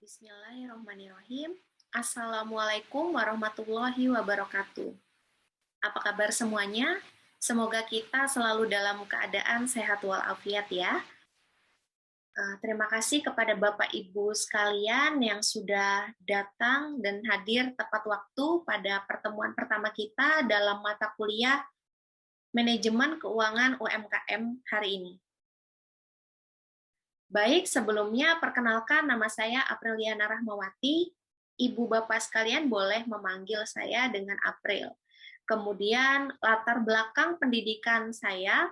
Bismillahirrahmanirrahim. Assalamualaikum warahmatullahi wabarakatuh. Apa kabar semuanya? Semoga kita selalu dalam keadaan sehat walafiat ya. Terima kasih kepada Bapak Ibu sekalian yang sudah datang dan hadir tepat waktu pada pertemuan pertama kita dalam mata kuliah Manajemen Keuangan UMKM hari ini. Baik, sebelumnya perkenalkan nama saya Apriliana Rahmawati. Ibu Bapak sekalian boleh memanggil saya dengan April. Kemudian latar belakang pendidikan saya,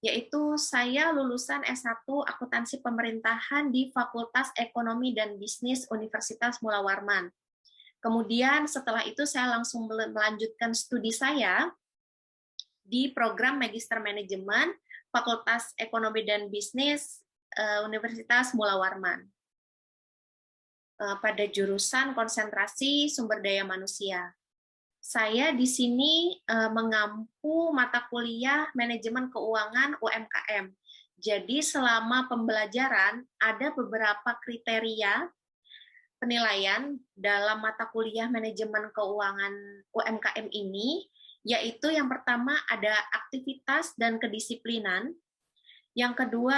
yaitu saya lulusan S1 Akuntansi Pemerintahan di Fakultas Ekonomi dan Bisnis Universitas Mula Warman. Kemudian setelah itu saya langsung melanjutkan studi saya di program Magister Manajemen Fakultas Ekonomi dan Bisnis Universitas Mula Warman pada jurusan konsentrasi sumber daya manusia. Saya di sini mengampu mata kuliah manajemen keuangan UMKM. Jadi selama pembelajaran ada beberapa kriteria penilaian dalam mata kuliah manajemen keuangan UMKM ini, yaitu yang pertama ada aktivitas dan kedisiplinan. Yang kedua,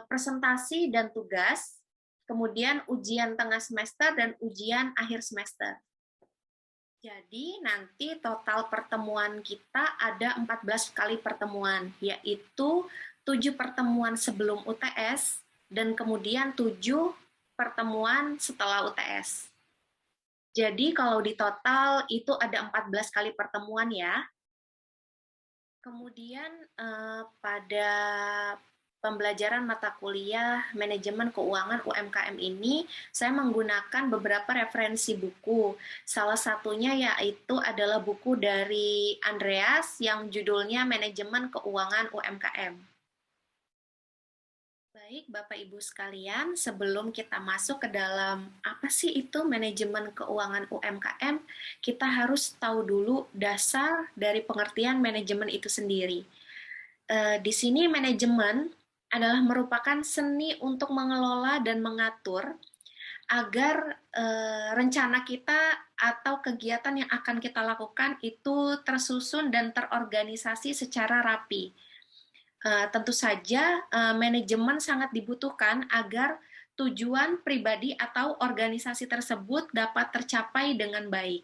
presentasi dan tugas, kemudian ujian tengah semester dan ujian akhir semester. Jadi nanti total pertemuan kita ada 14 kali pertemuan, yaitu 7 pertemuan sebelum UTS, dan kemudian 7 pertemuan setelah UTS. Jadi kalau di total itu ada 14 kali pertemuan ya. Kemudian pada pembelajaran mata kuliah manajemen keuangan UMKM ini, saya menggunakan beberapa referensi buku. Salah satunya yaitu adalah buku dari Andreas yang judulnya Manajemen Keuangan UMKM. Baik, Bapak Ibu sekalian, sebelum kita masuk ke dalam apa sih itu manajemen keuangan UMKM, kita harus tahu dulu dasar dari pengertian manajemen itu sendiri. Di sini manajemen adalah merupakan seni untuk mengelola dan mengatur agar rencana kita atau kegiatan yang akan kita lakukan itu tersusun dan terorganisasi secara rapi. Tentu saja manajemen sangat dibutuhkan agar tujuan pribadi atau organisasi tersebut dapat tercapai dengan baik.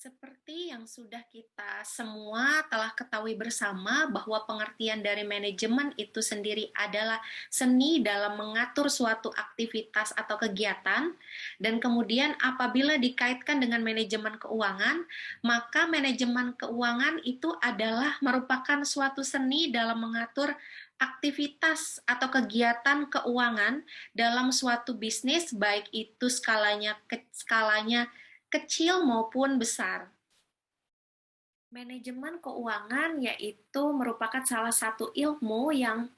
Seperti yang sudah kita semua telah ketahui bersama bahwa pengertian dari manajemen itu sendiri adalah seni dalam mengatur suatu aktivitas atau kegiatan, dan kemudian apabila dikaitkan dengan manajemen keuangan, maka manajemen keuangan itu adalah merupakan suatu seni dalam mengatur aktivitas atau kegiatan keuangan dalam suatu bisnis, baik itu skalanya kecil maupun besar. Manajemen keuangan yaitu merupakan salah satu ilmu yang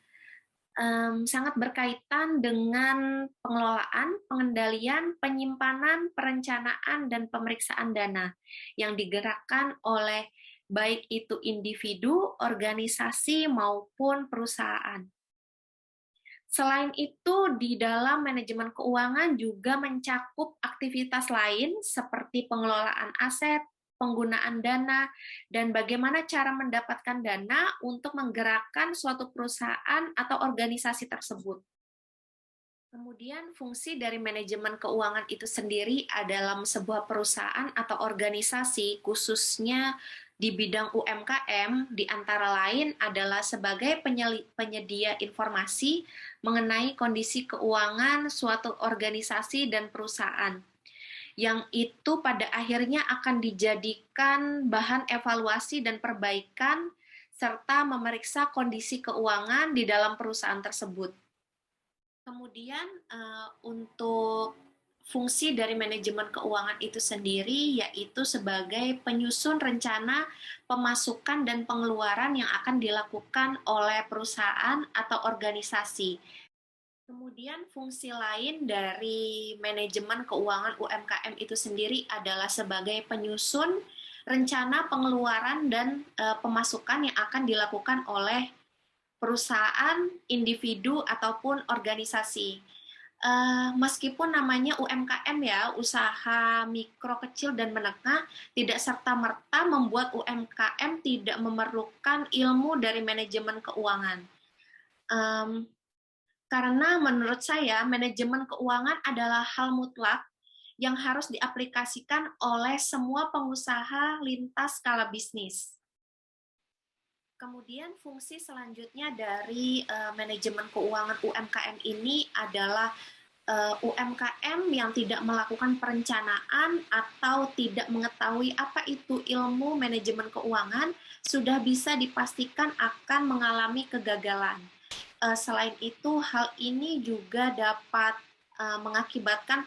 sangat berkaitan dengan pengelolaan, pengendalian, penyimpanan, perencanaan, dan pemeriksaan dana yang digerakkan oleh baik itu individu, organisasi, maupun perusahaan. Selain itu, di dalam manajemen keuangan juga mencakup aktivitas lain seperti pengelolaan aset, penggunaan dana, dan bagaimana cara mendapatkan dana untuk menggerakkan suatu perusahaan atau organisasi tersebut. Kemudian fungsi dari manajemen keuangan itu sendiri dalam sebuah perusahaan atau organisasi, khususnya di bidang UMKM, di antara lain adalah sebagai penyedia informasi mengenai kondisi keuangan suatu organisasi dan perusahaan, yang itu pada akhirnya akan dijadikan bahan evaluasi dan perbaikan, serta memeriksa kondisi keuangan di dalam perusahaan tersebut. Kemudian untuk fungsi dari manajemen keuangan itu sendiri yaitu sebagai penyusun rencana pemasukan dan pengeluaran yang akan dilakukan oleh perusahaan atau organisasi. Kemudian fungsi lain dari manajemen keuangan UMKM itu sendiri adalah sebagai penyusun rencana pengeluaran dan pemasukan yang akan dilakukan oleh perusahaan, individu, ataupun organisasi. Meskipun namanya UMKM ya, usaha mikro kecil dan menengah, tidak serta-merta membuat UMKM tidak memerlukan ilmu dari manajemen keuangan. Um, karena menurut saya, manajemen keuangan adalah hal mutlak yang harus diaplikasikan oleh semua pengusaha lintas skala bisnis. Kemudian fungsi selanjutnya dari manajemen keuangan UMKM ini adalah UMKM yang tidak melakukan perencanaan atau tidak mengetahui apa itu ilmu manajemen keuangan sudah bisa dipastikan akan mengalami kegagalan. Selain itu, hal ini juga dapat mengakibatkan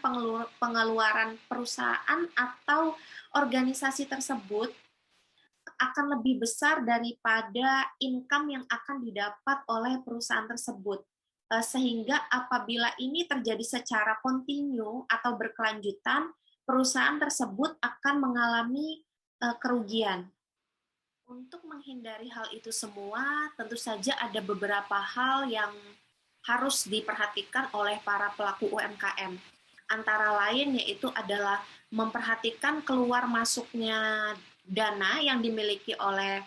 pengeluaran perusahaan atau organisasi tersebut akan lebih besar daripada income yang akan didapat oleh perusahaan tersebut. Sehingga apabila ini terjadi secara kontinu atau berkelanjutan, perusahaan tersebut akan mengalami kerugian. Untuk menghindari hal itu semua, tentu saja ada beberapa hal yang harus diperhatikan oleh para pelaku UMKM. Antara lain yaitu adalah memperhatikan keluar masuknya dana yang dimiliki oleh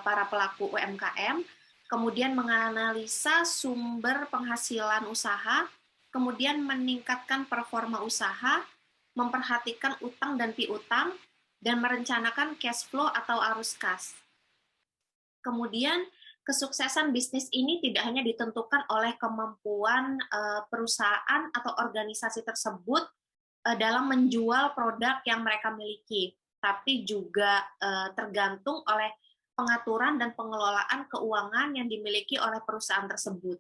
para pelaku UMKM, kemudian menganalisa sumber penghasilan usaha, kemudian meningkatkan performa usaha, memperhatikan utang dan piutang, dan merencanakan cash flow atau arus kas. Kemudian kesuksesan bisnis ini tidak hanya ditentukan oleh kemampuan perusahaan atau organisasi tersebut dalam menjual produk yang mereka miliki, tapi juga tergantung oleh pengaturan dan pengelolaan keuangan yang dimiliki oleh perusahaan tersebut.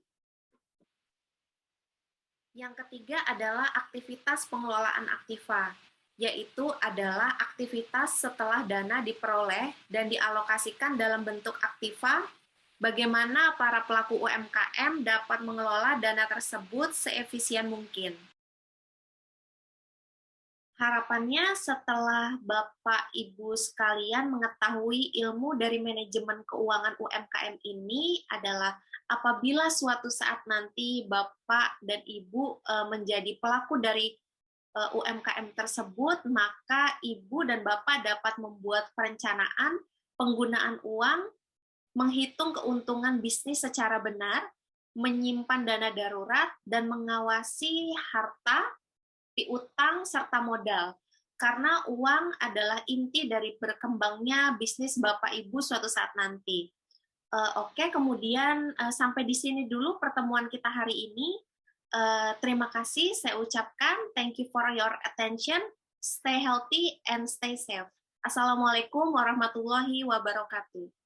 Yang ketiga adalah aktivitas pengelolaan aktiva, yaitu adalah aktivitas setelah dana diperoleh dan dialokasikan dalam bentuk aktiva, bagaimana para pelaku UMKM dapat mengelola dana tersebut seefisien mungkin. Harapannya setelah Bapak Ibu sekalian mengetahui ilmu dari manajemen keuangan UMKM ini adalah apabila suatu saat nanti Bapak dan Ibu menjadi pelaku dari UMKM tersebut, maka Ibu dan Bapak dapat membuat perencanaan penggunaan uang, menghitung keuntungan bisnis secara benar, menyimpan dana darurat, dan mengawasi harta, piutang, serta modal. Karena uang adalah inti dari berkembangnya bisnis Bapak Ibu suatu saat nanti. Oke, kemudian sampai di sini dulu pertemuan kita hari ini. Terima kasih saya ucapkan. Thank you for your attention. Stay healthy and stay safe. Assalamualaikum warahmatullahi wabarakatuh.